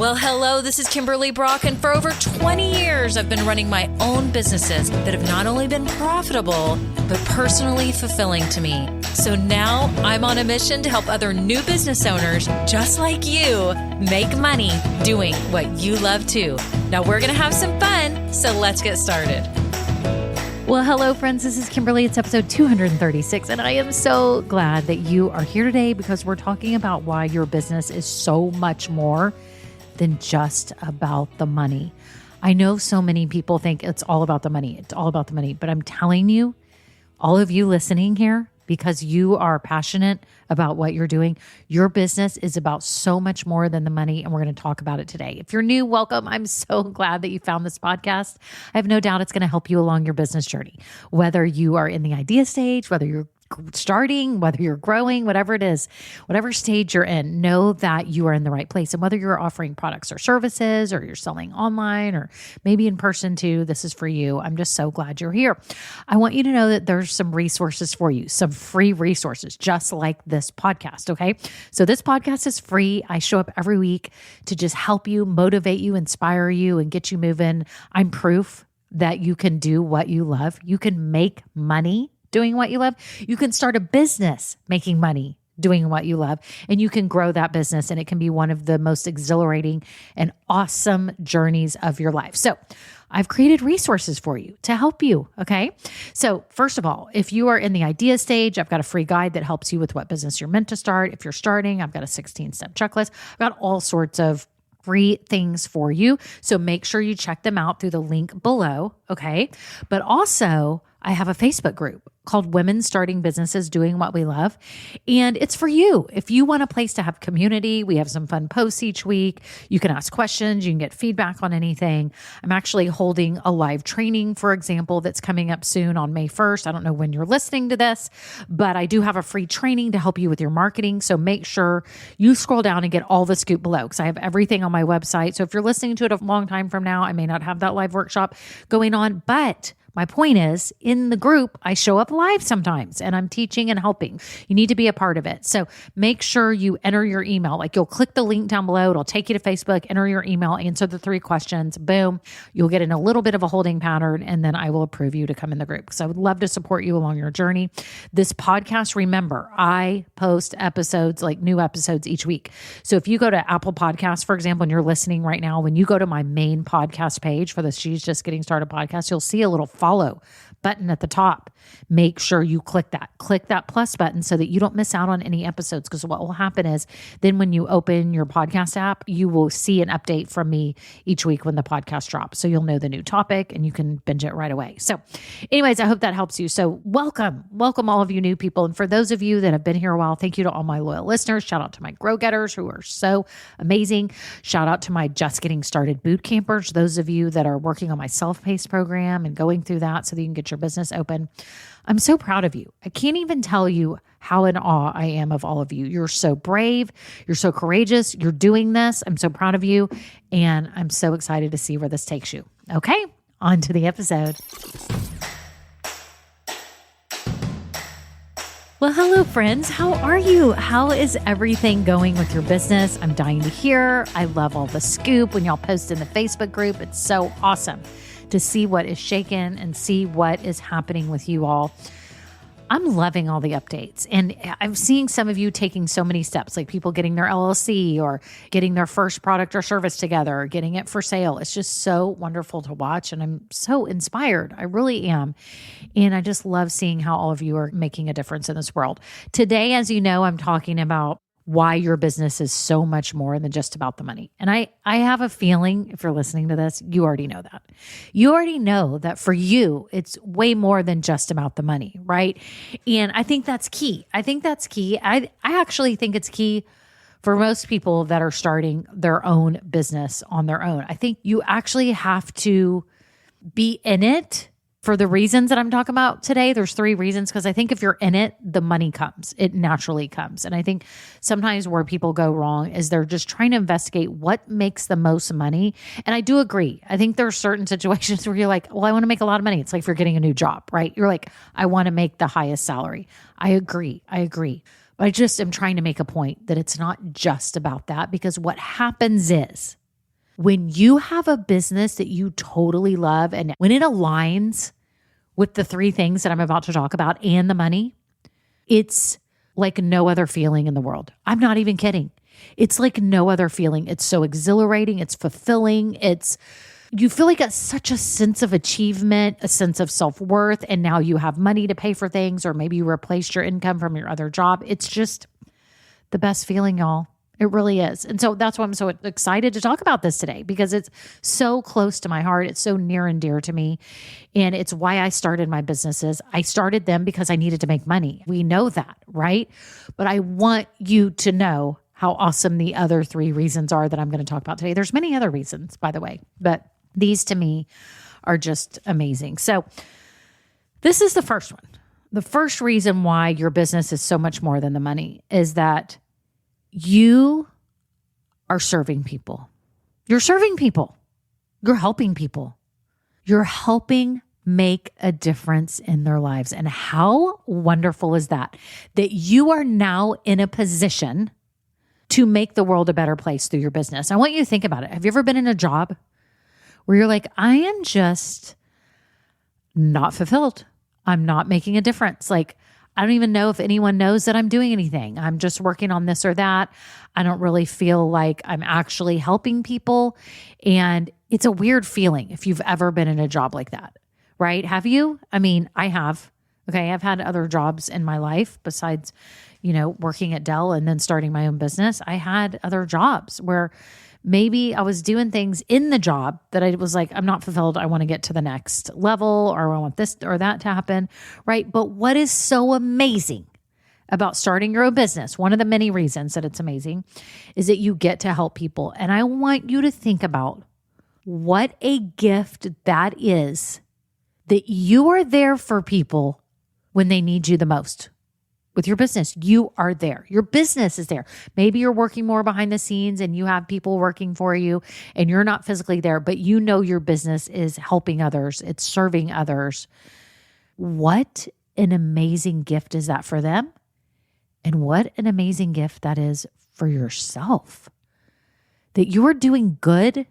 Well, hello, this is Kimberly Brock, and for over 20 years, I've been running my own businesses that have not only been profitable, but personally fulfilling to me. So now I'm on a mission to help other new business owners, just like you, make money doing what you love too. Now we're going to have some fun, so let's get started. Well, hello, friends. This is Kimberly. It's episode 236, and I am so glad that you are here today because we're talking about why your business is so much more than just about the money. I know so many people think it's all about the money. It's all about the money. But I'm telling you, all of you listening here, because you are passionate about what you're doing, your business is about so much more than the money. And we're going to talk about it today. If you're new, welcome. I'm so glad that you found this podcast. I have no doubt it's going to help you along your business journey, whether you are in the idea stage, whether you're starting, whether you're growing, whatever it is, whatever stage you're in, know that you are in the right place. And whether you're offering products or services, or you're selling online, or maybe in person too, this is for you. I'm just so glad you're here. I want you to know that there's some resources for you, some free resources, just like this podcast. Okay. So this podcast is free. I show up every week to just help you, motivate you, inspire you, and get you moving. I'm proof that you can do what you love. You can make money doing what you love. You can start a business making money doing what you love, and you can grow that business, and it can be one of the most exhilarating and awesome journeys of your life. So I've created resources for you to help you. Okay. So first of all, if you are in the idea stage, I've got a free guide that helps you with what business you're meant to start. If you're starting, I've got a 16-step checklist. I've got all sorts of free things for you. So make sure you check them out through the link below. Okay. But also, I have a Facebook group called Women Starting Businesses Doing What We Love. And it's for you. If you want a place to have community, we have some fun posts each week. You can ask questions. You can get feedback on anything. I'm actually holding a live training, for example, that's coming up soon on May 1st. I don't know when you're listening to this, but I do have a free training to help you with your marketing. So make sure you scroll down and get all the scoop below, because I have everything on my website. So if you're listening to it a long time from now, I may not have that live workshop going on, but my point is, in the group, I show up live sometimes and I'm teaching and helping. You need to be a part of it. So make sure you enter your email. Like, you'll click the link down below. It'll take you to Facebook, enter your email, answer the 3 questions. Boom. You'll get in a little bit of a holding pattern, and then I will approve you to come in the group. So I would love to support you along your journey. This podcast, remember, I post episodes, like new episodes each week. So if you go to Apple Podcasts, for example, and you're listening right now, when you go to my main podcast page for the She's Just Getting Started podcast, you'll see a little follow button at the top. Make sure you click that plus button so that you don't miss out on any episodes. Because what will happen is then when you open your podcast app, you will see an update from me each week when the podcast drops. So you'll know the new topic and you can binge it right away. So anyways, I hope that helps you. So welcome all of you new people. And for those of you that have been here a while, thank you to all my loyal listeners. Shout out to my Grow Getters who are so amazing. Shout out to my Just Getting Started boot campers. Those of you that are working on my self-paced program and going through that so that you can get your business open. I'm so proud of you. I can't even tell you how in awe I am of all of you. You're so brave. You're so courageous. You're doing this. I'm so proud of you. And I'm so excited to see where this takes you. Okay, on to the episode. Well, hello, friends. How are you? How is everything going with your business? I'm dying to hear. I love all the scoop when y'all post in the Facebook group. It's so awesome to see what is shaken and see what is happening with you all. I'm loving all the updates, and I'm seeing some of you taking so many steps, like people getting their LLC or getting their first product or service together or getting it for sale. It's just so wonderful to watch, and I'm so inspired. I really am. And I just love seeing how all of you are making a difference in this world. Today, as you know, I'm talking about why your business is so much more than just about the money. And I have a feeling, if you're listening to this, you already know that. You already know that for you, it's way more than just about the money, right? And I think that's key. I actually think it's key for most people that are starting their own business on their own. I think you actually have to be in it for the reasons that I'm talking about today. There's 3 reasons, because I think if you're in it, the money comes. It naturally comes. And I think sometimes where people go wrong is they're just trying to investigate what makes the most money. And I do agree. I think there are certain situations where you're like, well, I want to make a lot of money. It's like if you're getting a new job, right? You're like, I want to make the highest salary. I agree. But I just am trying to make a point that it's not just about that, because what happens is When you have a business that you totally love and when it aligns with the three things that I'm about to talk about and the money, it's like no other feeling in the world. I'm not even kidding. It's like no other feeling. It's so exhilarating. It's fulfilling. You feel like such a sense of achievement, a sense of self-worth, and now you have money to pay for things, or maybe you replaced your income from your other job. It's just the best feeling, y'all. It really is. And so that's why I'm so excited to talk about this today, because it's so close to my heart. It's so near and dear to me. And it's why I started my businesses. I started them because I needed to make money. We know that, right? But I want you to know how awesome the other three reasons are that I'm going to talk about today. There's many other reasons, by the way, but these to me are just amazing. So this is the first one. The first reason why your business is so much more than the money is that you are serving people. You're serving people. You're helping people. You're helping make a difference in their lives. And how wonderful is that? That you are now in a position to make the world a better place through your business. I want you to think about it. Have you ever been in a job where you're like, I am just not fulfilled. I'm not making a difference. Like, I don't even know if anyone knows that I'm doing anything. I'm just working on this or that. I don't really feel like I'm actually helping people. And it's a weird feeling if you've ever been in a job like that, right? Have you? I mean, I have. Okay. I've had other jobs in my life besides, working at Dell and then starting my own business. I had other jobs where maybe I was doing things in the job that I was like, I'm not fulfilled. I want to get to the next level, or I want this or that to happen, right? But what is so amazing about starting your own business, one of the many reasons that it's amazing, is that you get to help people. And I want you to think about what a gift that is, that you are there for people when they need you the most. With your business, you are there. Your business is there. Maybe you're working more behind the scenes and you have people working for you and you're not physically there, but you know your business is helping others. It's serving others. What an amazing gift is that for them? And what an amazing gift that is for yourself. That you are doing good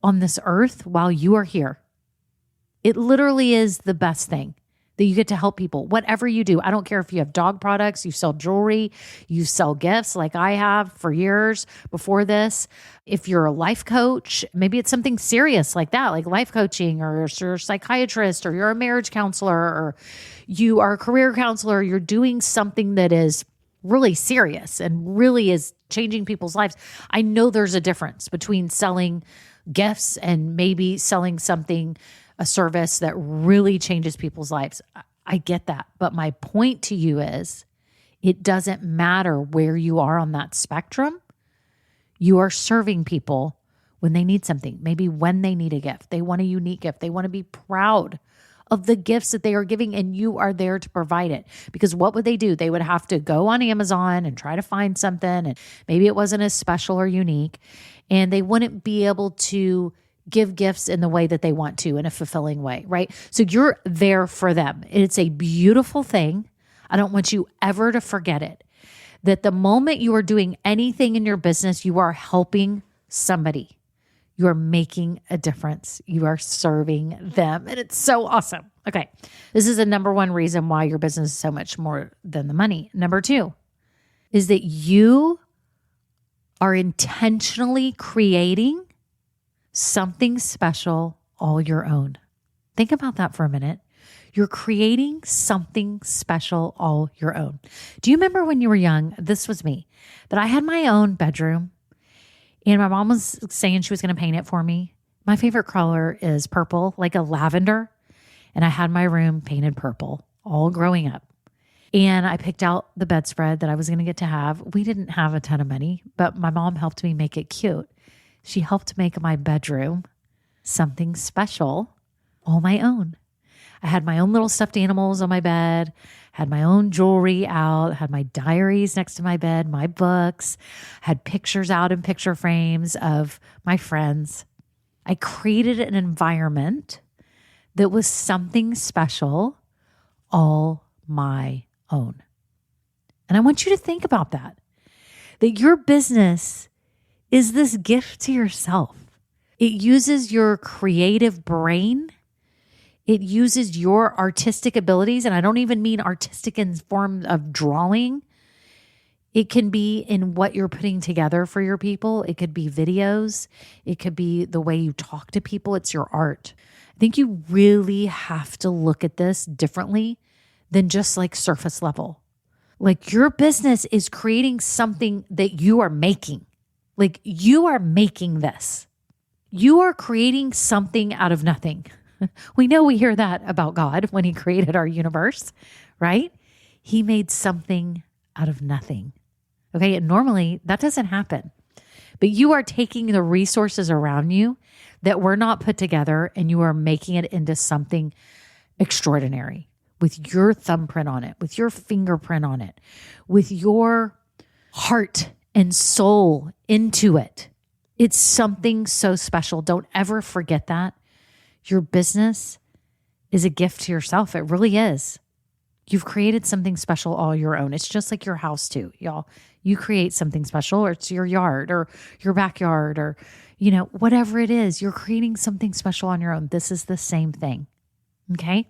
on this earth while you are here. It literally is the best thing. That you get to help people, whatever you do. I don't care if you have dog products, you sell jewelry, you sell gifts like I have for years before this. If you're a life coach, maybe it's something serious like that, like life coaching, or you're a psychiatrist, or you're a marriage counselor, or you are a career counselor. You're doing something that is really serious and really is changing people's lives. I know there's a difference between selling gifts and maybe selling something, a service that really changes people's lives. I get that. But my point to you is, it doesn't matter where you are on that spectrum. You are serving people when they need something, maybe when they need a gift. They want a unique gift. They want to be proud of the gifts that they are giving, and you are there to provide it. Because what would they do? They would have to go on Amazon and try to find something, and maybe it wasn't as special or unique, and they wouldn't be able to give gifts in the way that they want to, in a fulfilling way, right? So you're there for them. It's a beautiful thing. I don't want you ever to forget it, that the moment you are doing anything in your business, you are helping somebody. You are making a difference. You are serving them. And it's so awesome. Okay. This is the number one reason why your business is so much more than the money. Number two is that you are intentionally creating something special all your own. Think about that for a minute. You're creating something special all your own. Do you remember when you were young? This was me, that I had my own bedroom and my mom was saying she was going to paint it for me. My favorite color is purple, like a lavender. And I had my room painted purple all growing up. And I picked out the bedspread that I was going to get to have. We didn't have a ton of money, but my mom helped me make it cute. She helped make my bedroom something special all my own. I had my own little stuffed animals on my bed, had my own jewelry out, had my diaries next to my bed, my books, had pictures out in picture frames of my friends. I created an environment that was something special, all my own. And I want you to think about that your business is this gift to yourself. It uses your creative brain. It uses your artistic abilities. And I don't even mean artistic in form of drawing. It can be in what you're putting together for your people. It could be videos. It could be the way you talk to people. It's your art. I think you really have to look at this differently than just like surface level. Like your business is creating something that you are making. Like you are making this. You are creating something out of nothing. We know we hear that about God when he created our universe, right? He made something out of nothing. Okay, and normally that doesn't happen. But you are taking the resources around you that were not put together and you are making it into something extraordinary with your thumbprint on it, with your fingerprint on it, with your heart and soul into it. It's something so special. Don't ever forget that. Your business is a gift to yourself. It really is. You've created something special all your own. It's just like your house too, y'all. You create something special, or it's your yard or your backyard or, whatever it is, you're creating something special on your own. This is the same thing. Okay?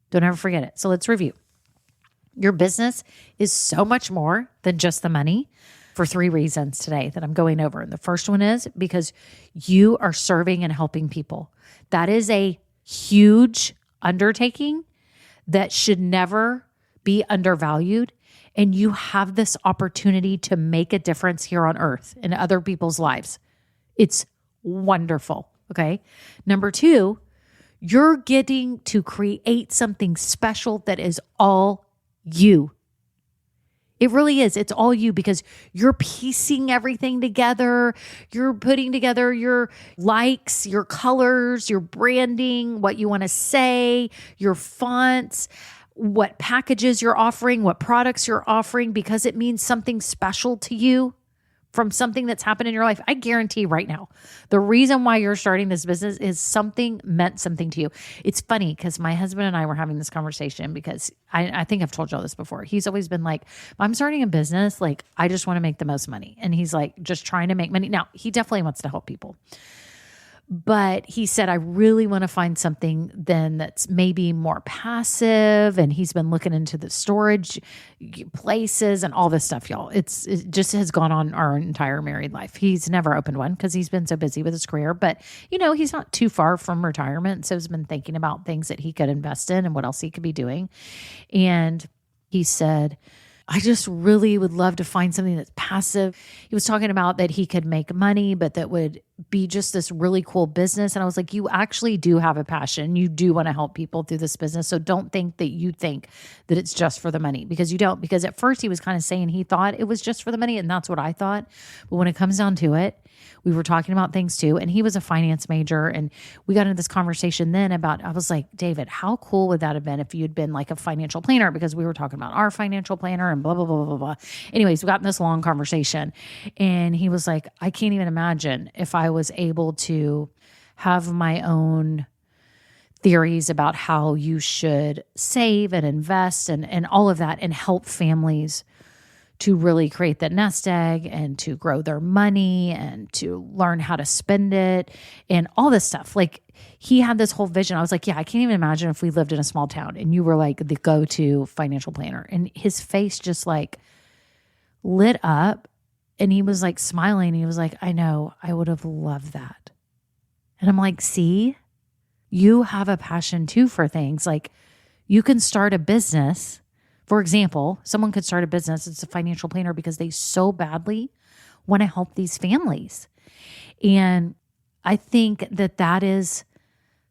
Don't ever forget it. So let's review. Your business is so much more than just the money for 3 reasons today that I'm going over. And the first one is because you are serving and helping people. That is a huge undertaking that should never be undervalued. And you have this opportunity to make a difference here on earth in other people's lives. It's wonderful. Okay. Number 2, you're getting to create something special that is all you. It really is. It's all you because you're piecing everything together. You're putting together your likes, your colors, your branding, what you want to say, your fonts, what packages you're offering, what products you're offering, because it means something special to you from something that's happened in your life. I guarantee right now, the reason why you're starting this business is something meant something to you. It's funny because my husband and I were having this conversation because I think I've told y'all this before. He's always been like, I'm starting a business. Like, I just want to make the most money. And he's like, just trying to make money. Now, he definitely wants to help people. But he said, I really want to find something then that's maybe more passive. And he's been looking into the storage places and all this stuff, y'all. It just has gone on our entire married life. He's never opened one because he's been so busy with his career. But, he's not too far from retirement. So he's been thinking about things that he could invest in and what else he could be doing. And he said, I just really would love to find something that's passive. He was talking about that he could make money, but that would be just this really cool business. And I was like, you actually do have a passion. You do want to help people through this business. So don't think that you think that it's just for the money, because you don't. Because at first he was kind of saying he thought it was just for the money. And that's what I thought. But when it comes down to it, we were talking about things too. And he was a finance major. And we got into this conversation then about, I was like, David, how cool would that have been if you'd been like a financial planner? Because we were talking about our financial planner and blah, blah, blah, blah, blah. Anyways, we got in this long conversation. And he was like, I can't even imagine if I was able to have my own theories about how you should save and invest and all of that and help families to really create that nest egg and to grow their money and to learn how to spend it and all this stuff. Like, he had this whole vision. I was like, yeah, I can't even imagine if we lived in a small town and you were like the go-to financial planner. And his face just like lit up and he was like smiling. He was like, I know, I would have loved that. And I'm like, see, you have a passion too for things. Like, you can start a business. For example, someone could start a business as a financial planner because they so badly want to help these families. And I think that that is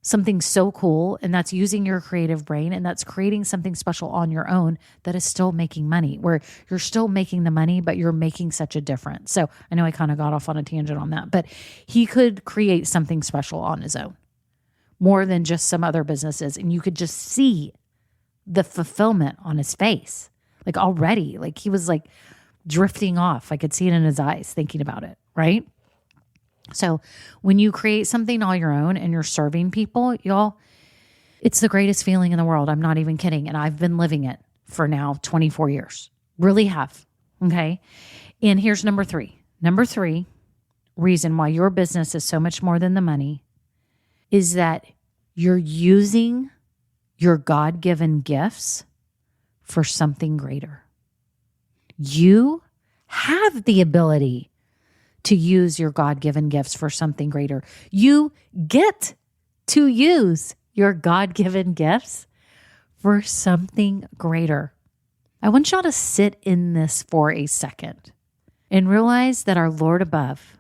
something so cool, and that's using your creative brain, and that's creating something special on your own that is still making money, where you're still making the money, but you're making such a difference. So I know I kind of got off on a tangent on that, but he could create something special on his own, more than just some other businesses. And you could just see the fulfillment on his face, like already, like he was like drifting off. I could see it in his eyes thinking about it, right? So when you create something all your own and you're serving people, y'all, it's the greatest feeling in the world. I'm not even kidding. And I've been living it for now 24 years. Really have. Okay. And here's number 3. Number 3, reason why your business is so much more than the money is that you're using your God-given gifts for something greater. You have the ability to use your God-given gifts for something greater. You get to use your God-given gifts for something greater. I want y'all to sit in this for a second and realize that our Lord above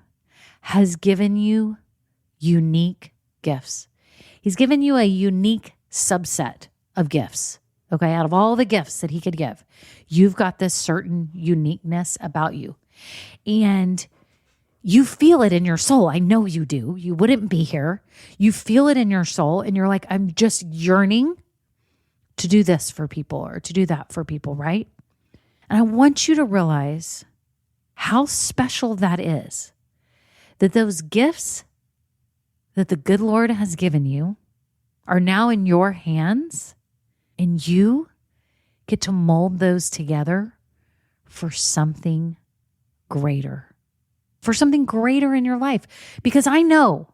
has given you unique gifts. He's given you a unique subset of gifts. Okay, out of all the gifts that he could give, you've got this certain uniqueness about you. And you feel it in your soul. I know you do. You wouldn't be here. You feel it in your soul and you're like, I'm just yearning to do this for people or to do that for people, right? And I want you to realize how special that is, that those gifts that the good Lord has given you are now in your hands, and you get to mold those together for something greater, in your life. Because I know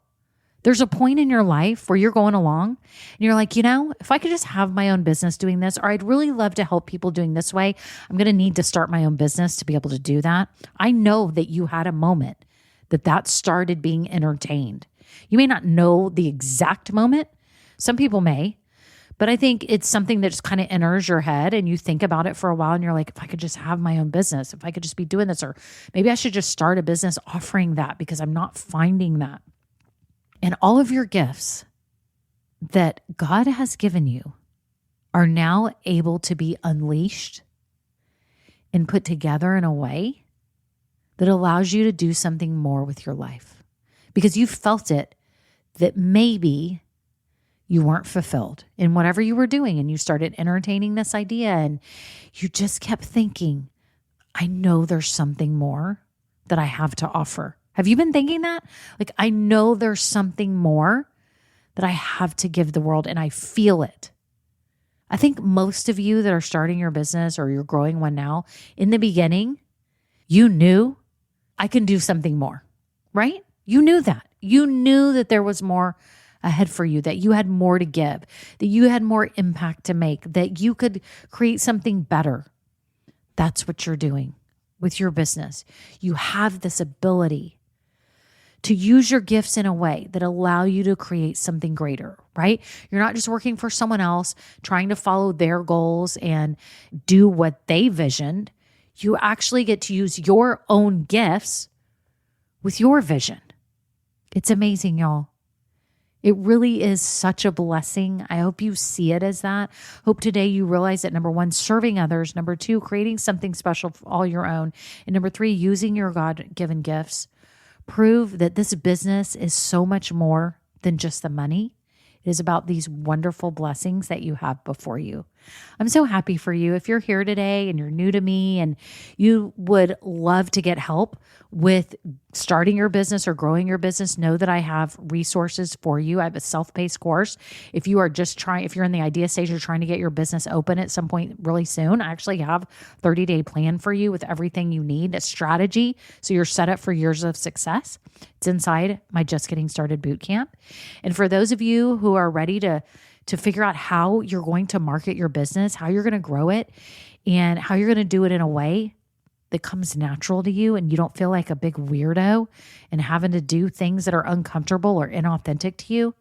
there's a point in your life where you're going along and you're like, if I could just have my own business doing this, or I'd really love to help people doing this way, I'm going to need to start my own business to be able to do that. I know that you had a moment that started being entertained. You may not know the exact moment. Some people may. But I think it's something that just kind of enters your head and you think about it for a while and you're like, if I could just have my own business, if I could just be doing this, or maybe I should just start a business offering that because I'm not finding that. And all of your gifts that God has given you are now able to be unleashed and put together in a way that allows you to do something more with your life. Because you felt it that maybe you weren't fulfilled in whatever you were doing, and you started entertaining this idea and you just kept thinking, I know there's something more that I have to offer. Have you been thinking that? Like, I know there's something more that I have to give the world, and I feel it. I think most of you that are starting your business or you're growing one now, in the beginning, you knew I can do something more, right? You knew that. You knew that there was more ahead for you, that you had more to give, that you had more impact to make, that you could create something better. That's what you're doing with your business. You have this ability to use your gifts in a way that allow you to create something greater, right? You're not just working for someone else, trying to follow their goals and do what they visioned. You actually get to use your own gifts with your vision. It's amazing, y'all. It really is such a blessing. I hope you see it as that. Hope today you realize that, number one, serving others. Number two, creating something special all your own. And number three, using your God-given gifts. Prove that this business is so much more than just the money. It is about these wonderful blessings that you have before you. I'm so happy for you. If you're here today and you're new to me and you would love to get help with starting your business or growing your business, know that I have resources for you. I have a self-paced course. If you are just if you're in the idea stage, you're trying to get your business open at some point really soon, I actually have a 30-day plan for you with everything you need, a strategy, so you're set up for years of success. It's inside my Just Getting Started Bootcamp. And for those of you who are ready to figure out how you're going to market your business, how you're going to grow it, and how you're going to do it in a way that comes natural to you and you don't feel like a big weirdo and having to do things that are uncomfortable or inauthentic to you,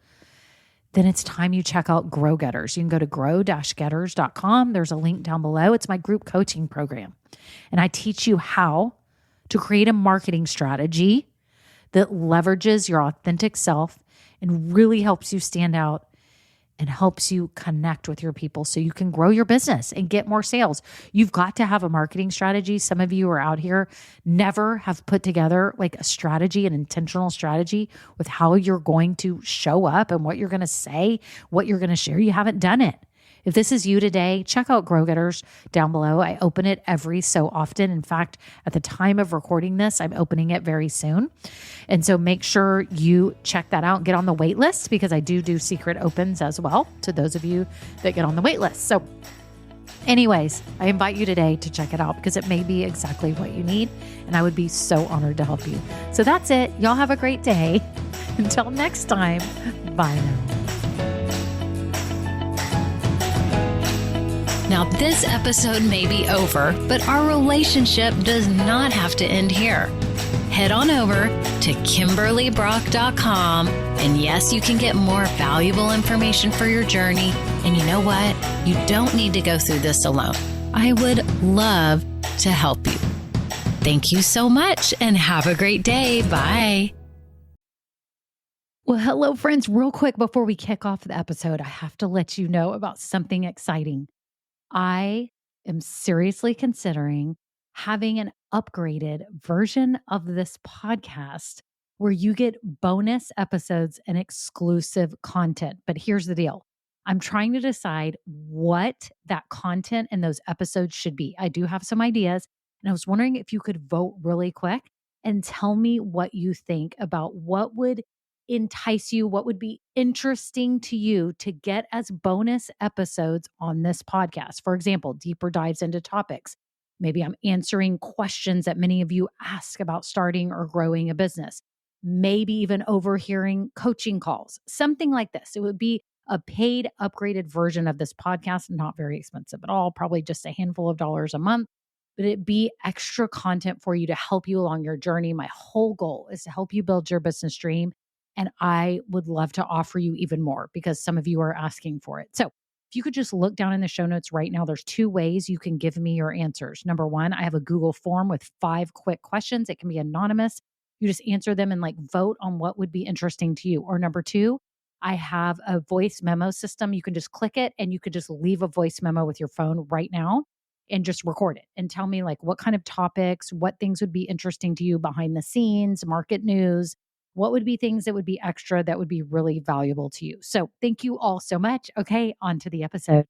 then it's time you check out Grow Getters. You can go to grow-getters.com. There's a link down below. It's my group coaching program. And I teach you how to create a marketing strategy that leverages your authentic self and really helps you stand out and helps you connect with your people so you can grow your business and get more sales. You've got to have a marketing strategy. Some of you are out here never have put together like a strategy, an intentional strategy with how you're going to show up and what you're going to say, what you're going to share. You haven't done it. If this is you today, check out Grow Getters down below. I open it every so often. In fact, at the time of recording this, I'm opening it very soon. And so make sure you check that out and get on the wait list, because I do secret opens as well to those of you that get on the wait list. So Anyways, I invite you today to check it out because it may be exactly what you need. And I would be so honored to help you. So that's it. Y'all have a great day. Until next time, bye now. Now, this episode may be over, but our relationship does not have to end here. Head on over to KimberlyBrock.com. And yes, you can get more valuable information for your journey. And you know what? You don't need to go through this alone. I would love to help you. Thank you so much and have a great day. Bye. Well, hello, friends. Real quick before we kick off the episode, I have to let you know about something exciting. I am seriously considering having an upgraded version of this podcast where you get bonus episodes and exclusive content. But here's the deal. I'm trying to decide what that content and those episodes should be. I do have some ideas, and I was wondering if you could vote really quick and tell me what you think about what would entice you, what would be interesting to you to get as bonus episodes on this podcast. For example, deeper dives into topics. Maybe I'm answering questions that many of you ask about starting or growing a business. Maybe even overhearing coaching calls, something like this. It would be a paid, upgraded version of this podcast, not very expensive at all, probably just a handful of dollars a month, but it'd be extra content for you to help you along your journey. My whole goal is to help you build your business dream. And I would love to offer you even more because some of you are asking for it. So if you could just look down in the show notes right now, there's 2 ways you can give me your answers. Number 1, I have a Google form with 5 quick questions. It can be anonymous. You just answer them and vote on what would be interesting to you. Or number 2, I have a voice memo system. You can just click it and you could just leave a voice memo with your phone right now and just record it and tell me what kind of topics, what things would be interesting to you behind the scenes, market news. What would be things that would be extra that would be really valuable to you? So thank you all so much. Okay, on to the episode.